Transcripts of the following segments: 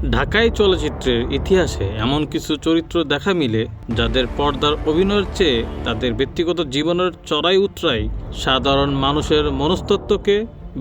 ঢাকাই চলচ্চিত্রের ইতিহাসে এমন কিছু চরিত্র দেখা মিলে যাদের পর্দার অভিনয়ের চেয়ে তাদের ব্যক্তিগত জীবনের চড়াই উতরাই সাধারণ মানুষের মনস্তত্ত্বকে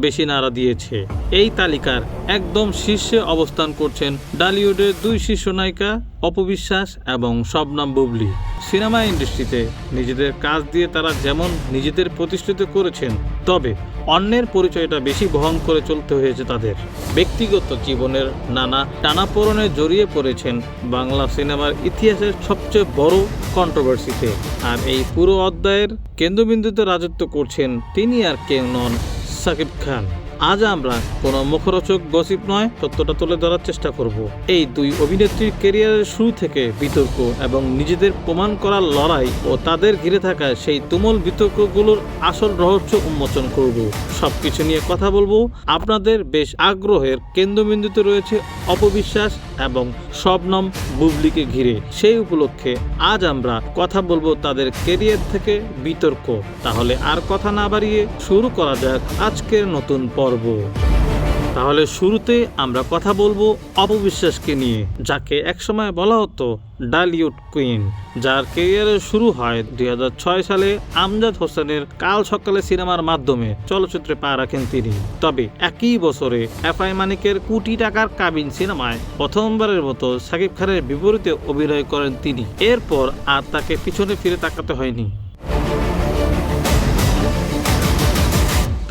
বেশি নাড়া দিয়েছে। এই তালিকার একদম শীর্ষে অবস্থান করছেন ঢালিউডের দুই শীর্ষ নায়িকা অপু বিশ্বাস এবং শবনম বুবলী। সিনেমা ইন্ডাস্ট্রিতে নিজেদের কাজ দিয়ে তারা যেমন নিজেদের প্রতিষ্ঠিত করেছেন, তবে অন্যের পরিচয়টা বেশি বহন করে চলতে হয়েছে তাদের। ব্যক্তিগত জীবনের নানা টানাপোড়েনে জড়িয়ে পড়েছেন বাংলা সিনেমার ইতিহাসের সবচেয়ে বড় কন্ট্রোভার্সিতে। আর এই পুরো অধ্যায়ের কেন্দ্রবিন্দুতে রাজত্ব করছেন তিনি আর কেউ নন, শাকিব খান। আজ আমরা কোনো মুখরোচক গসিপ নয়, সত্যটা তুলে ধরার চেষ্টা করব। এই দুই অভিনেত্রীর ক্যারিয়ারের শুরু থেকে বিতর্ক এবং নিজেদের প্রমাণ করার লড়াই ও তাদের ঘিরে থাকা সেই তুমুল বিতর্কগুলোর আসল রহস্য উন্মোচন করব। সবকিছু নিয়ে কথা বলবো। আপনাদের বেশ আগ্রহের কেন্দ্রবিন্দুতে রয়েছে অপু বিশ্বাস এবং শবনম বুবলীকে ঘিরে। সেই উপলক্ষে আজ আমরা কথা বলবো তাদের ক্যারিয়ার থেকে বিতর্ক। তাহলে আর কথা না বাড়িয়ে শুরু করা যাক আজকের নতুন পর্ব। তাহলে শুরুতে আমরা কথা বলবো অপু বিশ্বাসকে নিয়ে, যাকে একসময় বলা হতো ঢালিউড কুইন, যার ক্যারিয়ারের শুরু হয় 2006 সালে আমজাদ হোসেনের কাল সকালে সিনেমার মাধ্যমে চলচ্চিত্রে পা রাখেন তিনি। তবে একই বছরে এফআই মানিকের কোটি টাকার কাবিন সিনেমায় প্রথমবারের মতো শাকিব খানের বিপরীতে অভিনয় করেন তিনি। এরপর আর তাকে পিছনে ফিরে তাকাতে হয়নি।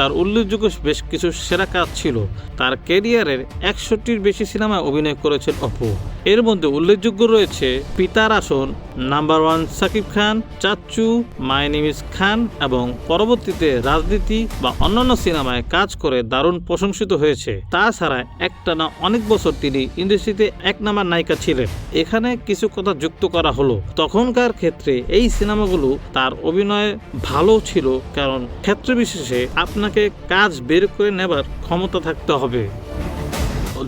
তার উল্লেখযোগ্য বেশ কিছু সেরা কাজ ছিল। তার ক্যারিয়ারের 61টির বেশি সিনেমায় অভিনয় করেছেন অপু। এর মধ্যে উল্লেখযোগ্য রয়েছে পিতার আসন, নাম্বার 1 শাকিব খান, চাচ্চু, মাই নেম ইজ খান এবং পরবর্তীতে রাজনীতি বা অন্যান্য সিনেমায় কাজ করে দারুণ প্রশংসিত হয়েছে। তাছাড়া একটানা অনেক বছর তিনি ইন্ডাস্ট্রিতে 1 নাম্বার নায়িকা ছিলেন। এখানে কিছু কথা যুক্ত করা হলো। তখনকার ক্ষেত্রে এই সিনেমাগুলো তার অভিনয় ভালো ছিল, কারণ ক্ষেত্র বিশেষে আপনাকে কাজ বের করে নেবার ক্ষমতা থাকতে হবে।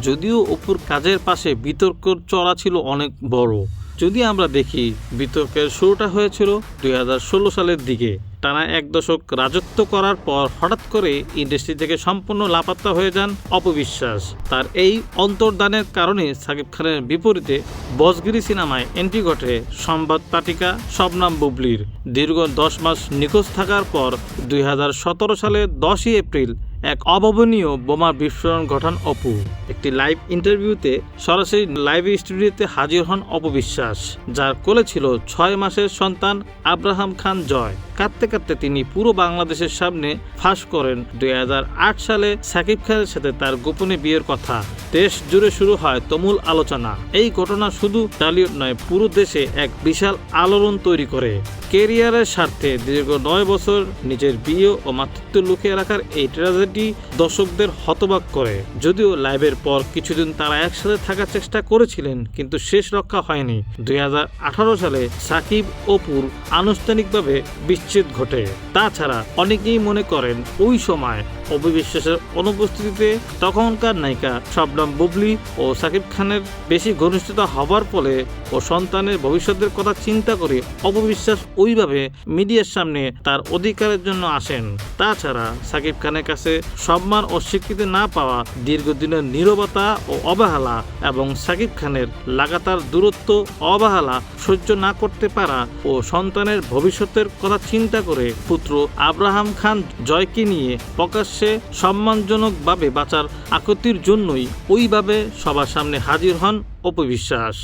যদিও অপুর কাজের পাশে বিতর্কের চড়া ছিল অনেক বড়। যদি আমরা দেখি, বিতর্কের শুরুটা হয়েছিল 2016 সালের দিকে। টানা 1 দশক রাজত্ব করার পর হঠাৎ করে ইন্ডাস্ট্রি থেকে সম্পূর্ণ লাপাত্তা হয়ে যান অপু বিশ্বাস। তার এই অন্তর্দানের কারণে শাকিব খানের বিপরীতে বসগিরি সিনেমায় এন্ট্রি ঘটে সংবাদ পাঠিকা শবনম বুবলীর। দীর্ঘ 10 মাস নিখোঁজ থাকার পর 2017 সালে 10ই এপ্রিল এক অভাবনীয় বোমা বিস্ফোরণ ঘটান অপু। একটি লাইভ ইন্টারভিউতে সরাসরি লাইভ স্টুডিওতে হাজির হন অপু বিশ্বাস, যার কোলে ছিল 6 মাসের সন্তান আব্রাহাম খান জয়। কাঁদতে কাঁদতে তিনি পুরো বাংলাদেশের সামনে ফাঁস করেন 2008 সালে শাকিব খানের সাথে তার গোপনে বিয়ের কথা। দেশ জুড়ে শুরু হয় তুমুল আলোচনা। এই ঘটনা শুধু ঢালিউড নয়, পুরো দেশে এক বিশাল আলোড়ন তৈরি করে। ক্যারিয়ারের স্বার্থে দীর্ঘ 9 বছর নিজের বিয়ে ও মাতৃত্ব লুকিয়ে রাখার এই ট্র্যাজেডি দর্শকদের হতবাক করে। যদিও লাইভের পর কিছুদিন তারা একসাথে থাকার চেষ্টা করেছিলেন, কিন্তু শেষ রক্ষা হয়নি। 2018 সালে শাকিব অপুর আনুষ্ঠানিকভাবে বিচ্ছেদ ঘটে। তাছাড়া অনেকেই মনে করেন ওই সময় অপু বিশ্বাসের অনুপস্থিতিতে তখনকার নায়িকা শবনম বুবলী ও শাকিব খানের বেশি ঘনিষ্ঠতা হবার ফলে ও সন্তানের ভবিষ্যতের কথা চিন্তা করে অপু বিশ্বাস ওইভাবে মিডিয়ার সামনে তার অধিকারের জন্য আসেন। তাছাড়া শাকিব খানের কাছে সম্মান ও স্বীকৃতি না পাওয়া, দীর্ঘদিনের নীরবতা ও অবহেলা এবং শাকিব খানের লাগাতার দূরত্ব অবহেলা সহ্য না করতে পারা ও সন্তানের ভবিষ্যতের কথা চিন্তা করে পুত্র আব্রাহাম খান জয়কে নিয়ে প্রকাশ্যে সম্মানজনকভাবে বাঁচার আকুতির জন্যই ওইভাবে সবার সামনে হাজির হন অপু বিশ্বাস।